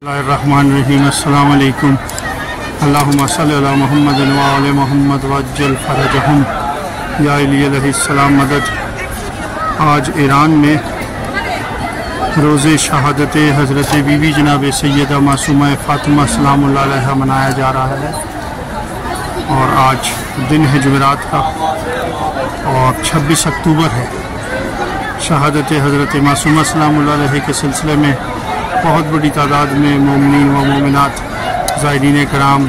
बिस्मिल्लाहिर्रहमानिर्रहीम। अस्सलामु अलैकुम। अल्लाहुम्मा सल्लि अला मुहम्मद व आले मुहम्मद वअज्जल फरजहुम या अलैहिस्सलाम मदद। आज ईरान में रोज़े शहादत हज़रत बीबी जनाब सैयदा मासूमा फ़ातिमा सलामुल्लाह अलैहा मनाया जा रहा है और आज दिन है जुमेरात का और 26 अक्टूबर है। शहादत हज़रत मासूमा सलामुल्लाह अलैहा के सिलसिले में बहुत बड़ी तादाद में मोमिनीन व मोमिनात, ज़ायरीन कराम,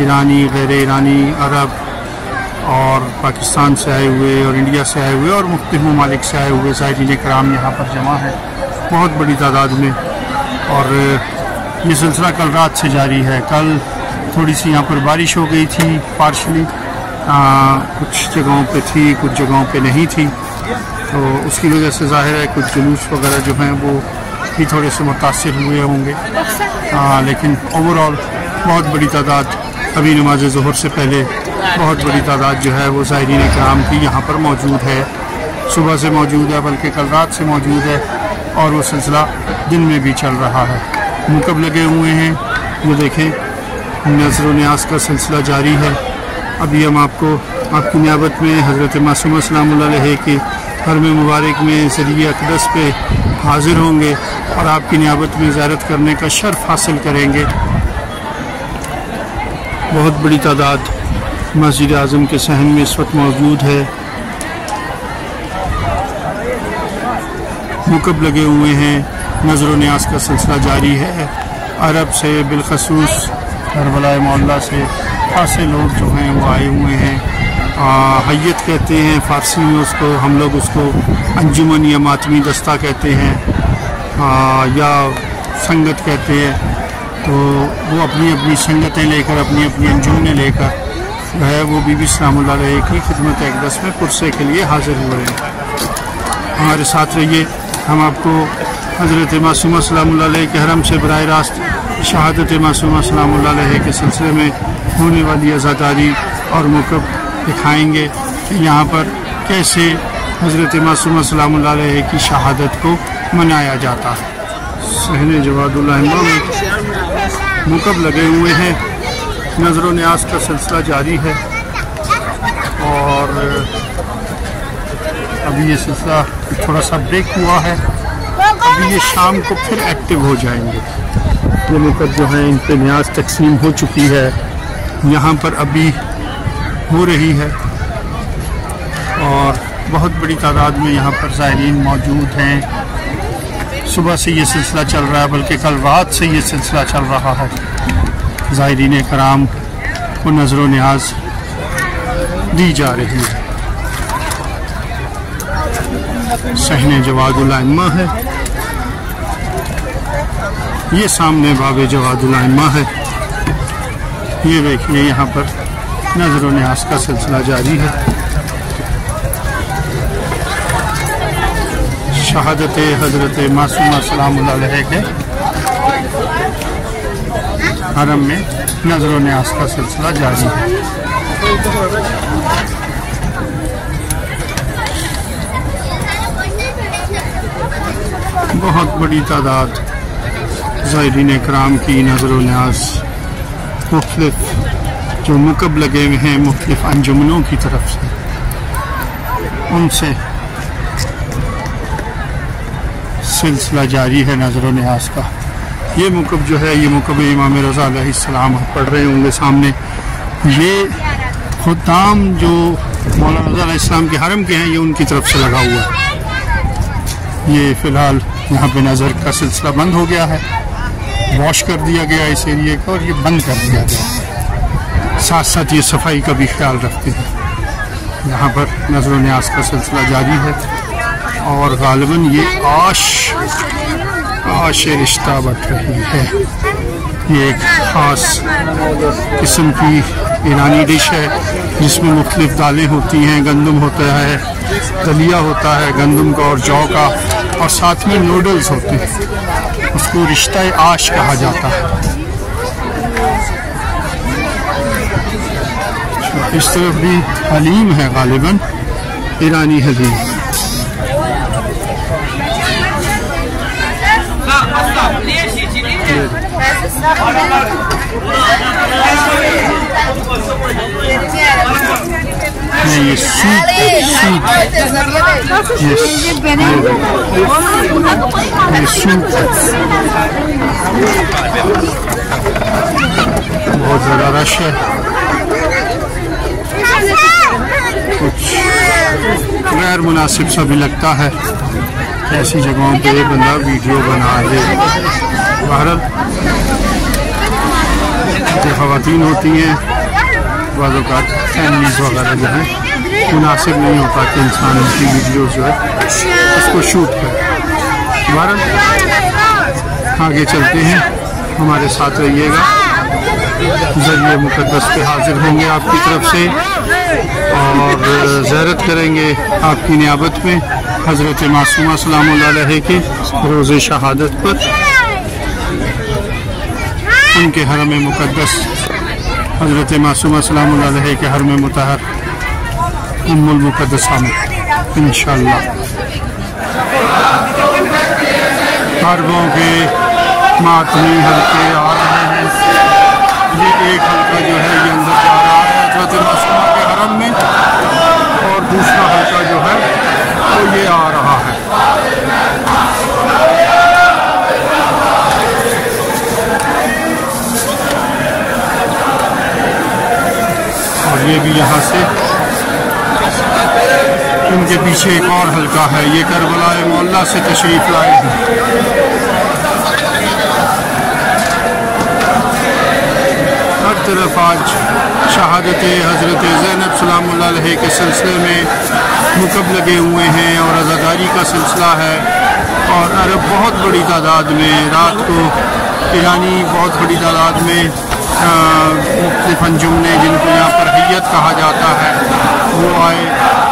ईरानी, गैर ईरानी, अरब और पाकिस्तान से आए हुए और इंडिया से आए हुए और मुख्तलिफ ममालिक से आए हुए ज़ायरीन कराम यहाँ पर जमा है बहुत बड़ी तादाद में। और ये सिलसिला कल रात से जारी है। कल थोड़ी सी यहाँ पर बारिश हो गई थी पार्शली, कुछ जगहों पे थी, कुछ जगहों पे नहीं थी, तो उसकी वजह से ज़ाहिर है कुछ जुलूस वगैरह जो हैं वो भी थोड़े से मुतासिर हुए होंगे। लेकिन ओवरऑल बहुत बड़ी तादाद अभी नमाज ज़ोहर से पहले बहुत बड़ी तादाद जो है वो ज़ायरीन कराम की यहाँ पर मौजूद है। सुबह से मौजूद है, बल्कि कल रात से मौजूद है और वो सिलसिला दिन में भी चल रहा है। मुकब लगे हुए हैं, ये देखें, नज़र व न्याज़ का सिलसिला जारी है। अभी हम आपको आपकी नियाबत में हज़रत मासूमा सलामुल्लाह अलैहा के हरम मुबारक में ज़रिए अक़दस पे हाजिर होंगे और आपकी नियाबत में ज़ियारत करने का शर्फ हासिल करेंगे। बहुत बड़ी तादाद मस्जिद आज़म के सहन में इस वक्त मौजूद है। मुकब लगे हुए हैं, नज़र व न्याज़ का सिलसिला जारी है। अरब से बिलखसूस करबला मोहल्ला से खासे लोग जो हैं वो आए हुए हैं। हैयत कहते हैं फ़ारसी में उसको, हम लोग उसको अंजुमन या मातमी दस्ता कहते हैं या संगत कहते हैं। तो वो अपनी अपनी संगतें लेकर, अपनी अपनी अंजुमनें लेकर जो है वो बीबी सलामुल्लाह अलैहा की खिदमत अक़दस में पुरसे के लिए हाजिर हुए हैं। हमारे साथ रहिए, हम आपको हज़रत मासूमा सलामुल्लाह अलैहा के हरम से बराह रास्त शहादत मासूमा सलामुल्लाह अलैहा के सिलसिले में होने वाली अज़ादारी और मुकब दिखाएंगे कि यहाँ पर कैसे हज़रत मासूमा सलामुल्लाह अलैहा की शहादत को मनाया जाता है। सहने जवादुल्लाह में मुकब लगे हुए हैं, नज़र व न्याज़ का सिलसिला जारी है और अभी ये सिलसिला थोड़ा सा ब्रेक हुआ है। अभी ये शाम को फिर एक्टिव हो जाएंगे। ये मुकब जो है इन पर न्याज़ तकसीम हो चुकी है, यहाँ पर अभी हो रही है और बहुत बड़ी तादाद में यहाँ पर ज़ायरीन मौजूद हैं। सुबह से ये सिलसिला चल रहा है, बल्कि कल रात से ये सिलसिला चल रहा है। ज़ायरीन कराम को नज़र व न्याज़ दी जा रही है। सहने जवादुल अइम्मा है, ये सामने बाबे जवादुल अइम्मा है। ये देखिए यहाँ पर नज़र व न्याज़ का सिलसिला जारी है। शहादत हज़रत मासूमा सलामुल्लाह अलैहा के हरम में नज़र व न्याज़ का सिलसिला जारी है। बहुत बड़ी तादाद ज़ायरीन कराम की नज़र व न्याज़ मुख्तलिफ जो मुकब लगे हुए हैं मुख्तलिफ अंजुमनों की तरफ से, उनसे सिलसिला जारी है नज़र व न्याज़ का। ये मुकब जो है, ये मुकब इमाम रज़ा अलैहिस्सलाम पढ़ रहे होंगे सामने। ये खुदाम जो मौलाना रज़ा अलैहिस्सलाम के हरम के हैं, ये उनकी तरफ से लगा हुआ है। ये फ़िलहाल यहाँ पे नज़र का सिलसिला बंद हो गया है, वॉश कर दिया गया इस एरिए को और ये बंद कर दिया गया। साथ साथ ये सफाई का भी ख्याल रखते हैं। यहाँ पर नज़र व न्याज़ का सिलसिला जारी है और गालिबन ये आश रिश्ता बट रही है। ये एक ख़ास किस्म की ईरानी डिश है जिसमें मुख्तलिफ दालें होती हैं, गंदम होता है, दलिया होता है गंदम का और जौ का, और साथ में नूडल्स होते हैं। उसको रिश्ता आश कहा जाता है। इस तरफ भी हलीम है, गालिबन ईरानी हलीम। नहीं, ये सूप बहुत ज़्यादा रश है। कुछ गैर मुनासिब सा भी लगता है ऐसी जगहों पे बंदा वीडियो बना दे। बहरहाल जो ख़वातीन होती हैं बाज़ औक़ात फैमिलीज़ वगैरह जो है मुनासिब नहीं होता कि इंसान उनकी वीडियो जो है उसको शूट करे। बहरहाल आगे चलते हैं, हमारे साथ रहिएगा। ज़रिए मुक़द्दस पे हाजिर होंगे आपकी तरफ से और ज़ियारत करेंगे आपकी नियाबत में हज़रत मासूमा सलामुल्लाह अलैहा के रोज़े शहादत पर, उनके हरम मुक़द्दस हज़रत मासूमा सलामुल्लाह अलैहा के हरम मुतहर उम्मुल मुक़द्दसा में इंशाअल्लाह। अरबों के मातमी हल्के आ रहे हैं। ये एक हल्का जो है ये अंदर जा रहा है हज़रत मासूमा के हरम में, और दूसरा हल्का जो है वो ये आ रहा है। और ये भी यहाँ से उनके पीछे एक और हल्का है, ये करबला मोहल्ला से तशरीफ़ लाए हैं। हर तरफ आज शहादत हज़रत ज़ैनब सलामुल्लाह अलैहा के सिलसिले में मुकब लगे हुए हैं और अज़ादारी का सिलसिला है। और अरब बहुत बड़ी तादाद में रात को ईरानी बहुत बड़ी तादाद में मुख्तलिफ़ अंजुम ने जिनको यहाँ पर हैयत कहा जाता है वो आए।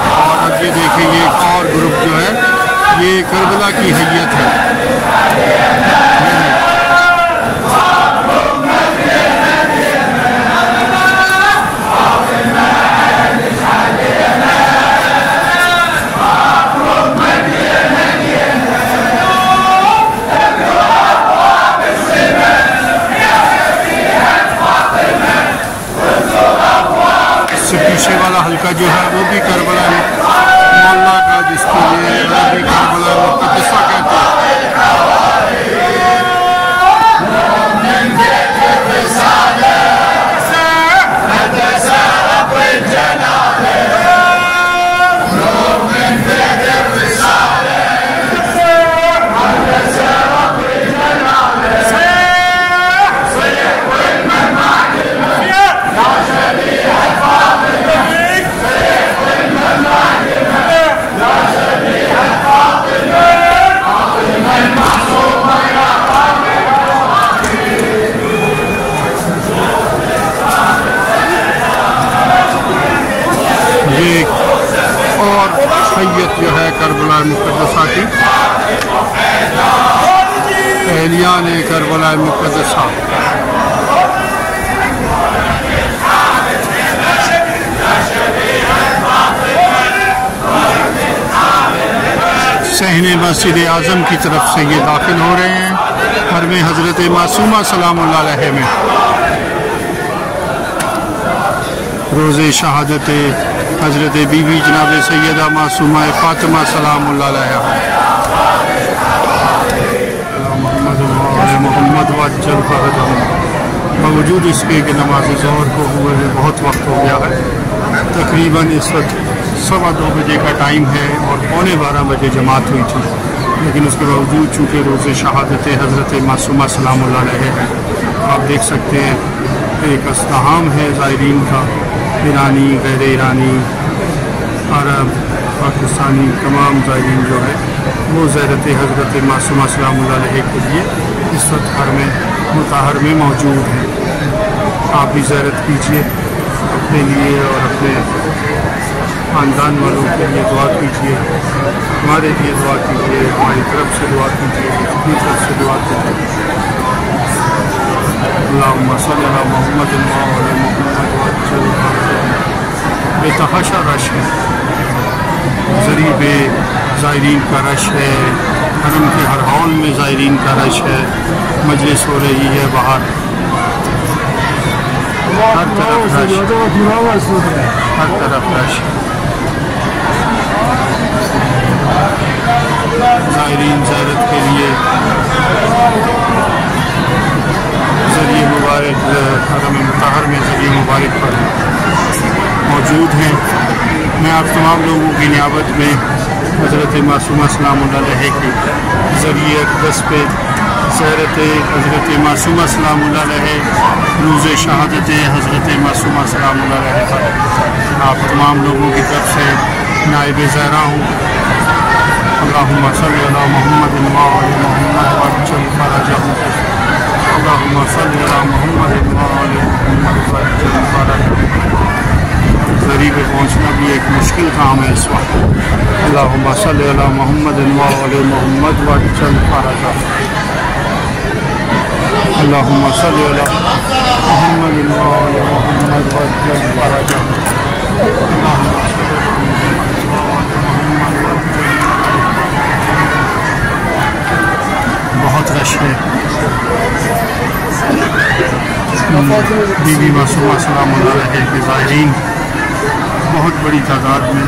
और अब ये देखें ये एक और ग्रुप जो है ये करबला की हैयत है। पीछे वाला हल्का जो है वो भी करबला मोहल्ला का, जिसके लिए भी करबला मुक़द्दसा कहते हैं। और हैयत जो है करबला मुक़द्दसा की, अहलियान करबला मुक़द्दसा। सहने मस्जिद आज़म की तरफ से ये दाखिल हो रहे हैं हरम हज़रत मासूमा सलामुल्लाह अलैहा में। रोज़े शहादत हज़रत बीवी जनाब सैयदा मासूमा फ़ातिमा सलामुल्लाह अलैहा मोहम्मद वज्जल फ़रजहुम। बावजूद इसके कि नमाज ज़ोहर को हुए बहुत वक्त हो गया है, तकरीबन इस वक्त 2:15 बजे का टाइम है और 11:15 बजे जमात हुई थी, लेकिन उसके बावजूद चूँकि रोज़े शहादत हज़रत मासूमा सलामुल्लाह अलैहा है, आप देख सकते हैं एक अज़्दहाम है ज़ायरीन का, ईरानी गैर ईरानी अरब पाकिस्तानी तमाम ज़ायरीन जो है वो ज़ियारत हज़रत मासूमा सलामुल्लाह अलैहा के लिए इस वक्त हरम मुतहर में मौजूद हैं। आप भी ज़ियारत कीजिए अपने लिए और अपने ख़ानदान वालों के लिए दुआ कीजिए, हमारे लिए दुआ कीजिए, हमारी तरफ से दुआ कीजिए, अपनी तरफ से दुआ कीजिए। अल्लाहुम्मा सल्ली अला मुहम्मद व अला मुहम्मद। बेतहाशा रश है, ज़रीब ज़ायरीन का रश है, हरम के हर हॉल में ज़ायरीन का रश है, मजलिस हो रही है बाहर, हर तरफ रश, हर तरफ रश। ज़ायरीन ज़ियारत के लिए ज़रिए मुबारक हरम मुतहर में ज़रिए मुबारक पर मौजूद हैं। मैं आप तमाम लोगों की नियाबत में हज़रत मासूमा सलामुल्लाह अलैहा के ज़रिए अक़दस पे ज़ियारत हज़रत मासूमा सलामुल्लाह अलैहा रोज़ शहादत हज़रत मासूमा सलामुल्लाह अलैहा पर आप तमाम लोगों की तरफ से नाइब ज़हरा हूँ। अल्लाहुम्मा सल्ली अला मुहम्मद व आले मुहम्मद वअज्जल फरजहम। अल्लाहुम्मा सल्ली अला मुहम्मद व आले मुहम्मद वअज्जल फरजहम। ज़रिए पे पहुँचना भी एक मुश्किल काम है इस वक्त। अल्लाहुम्मा सल्ली अला मुहम्मद व आले मुहम्मद वअज्जल फरजहम। अल्लाहुम्मा सल्ली अला मुहम्मद व आले मुहम्मद वअज्जल फरजहम। बहुत रश है। बीबी मासूमा सलामुल्लाह अलैहा के ज़ायरीन बहुत बड़ी तादाद में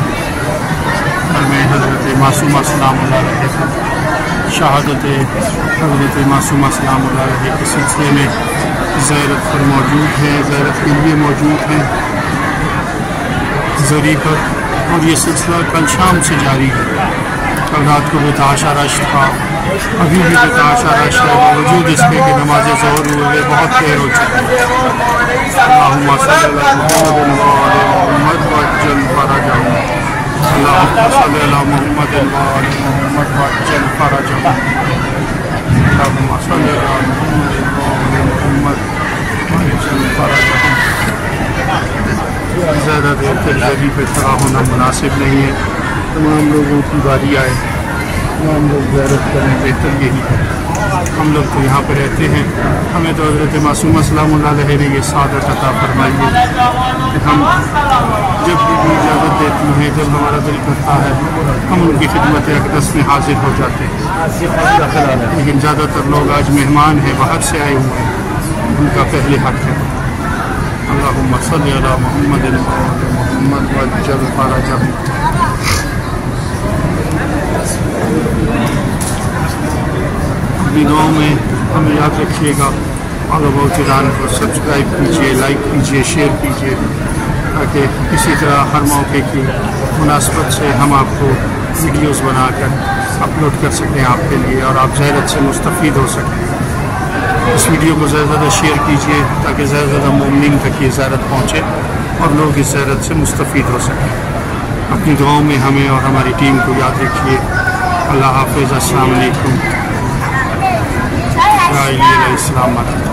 हमें हज़रत मासूमा सलामुल्लाह अलैहा की शहादत हज़रत मासूमा सलामुल्लाह अलैहा के सिलसिले में ज़ियारत पर मौजूद हैं, ज़ियारत के लिए मौजूद हैं ज़रिए पर। और ये सिलसिला कल शाम से जारी है। कल रात को बेतहाशा रश था, अभी भी बेतहाशा रश है, बावजूद इसके कि नमाज ज़ोहर हुए बहुत देर हो चुकी है। अल्लाहुम्मा सल्ली अला मुहम्मद व आले मुहम्मद वअज्जल फरजहम। अल्लाहुम्मा सल्ली अला मुहम्मद व आले मुहम्मद वअज्जल फरजहम। अल्लाहुम्मा सल्ली अला मुहम्मद व आले मुहम्मद वअज्जल फरजहम। ज़्यादा देर तक ज़रिए पे खड़ा होना मुनासिब नहीं है। तमाम लोगों की बारी आए, तमाम लोग ज़ियारत करें, बेहतर यही है। हम लोग तो यहाँ पर रहते हैं, हमें तो हज़रत मासूमा सलामुल्लाह अलैहा ने ये सादत अता फरमाई है कि हम जब भी इजाज़त देती हैं, जब हमारा दिल करता है, हम उनकी खिदमत अक़दस में हाजिर हो जाते हैं। लेकिन ज़्यादातर लोग आज मेहमान हैं, बाहर से आए हुए हैं, उनका पहले हक़ है। अल्लाहुम्मा सल्ली अला मुहम्मद व आले मुहम्मद वअज्जल फरजहम। अपनी दुआओं में हमें याद रखिएगा। ऑल अबाउट ईरान को सब्सक्राइब कीजिए, लाइक कीजिए, शेयर कीजिए, ताकि इसी तरह हर मौके की मुनासबत से हम आपको वीडियोस बनाकर अपलोड कर सकें आपके लिए, और आप ज़ियारत से मुस्तफ़ीद हो सकें। इस वीडियो को ज़्यादा से ज़्यादा शेयर कीजिए ताकि ज़्यादा से ज़्यादा मोमिनीन तक ये ज़ियारत पहुँचे और लोग इस ज़ियारत से मुस्तफ़ीद हो सकें। अपनी दुआओं में हमें और हमारी टीम को याद रखिए। अल्लाह हाफ़िज़। अस्सलाम वालेकुम। ला इलाहा इल्लल्लाह।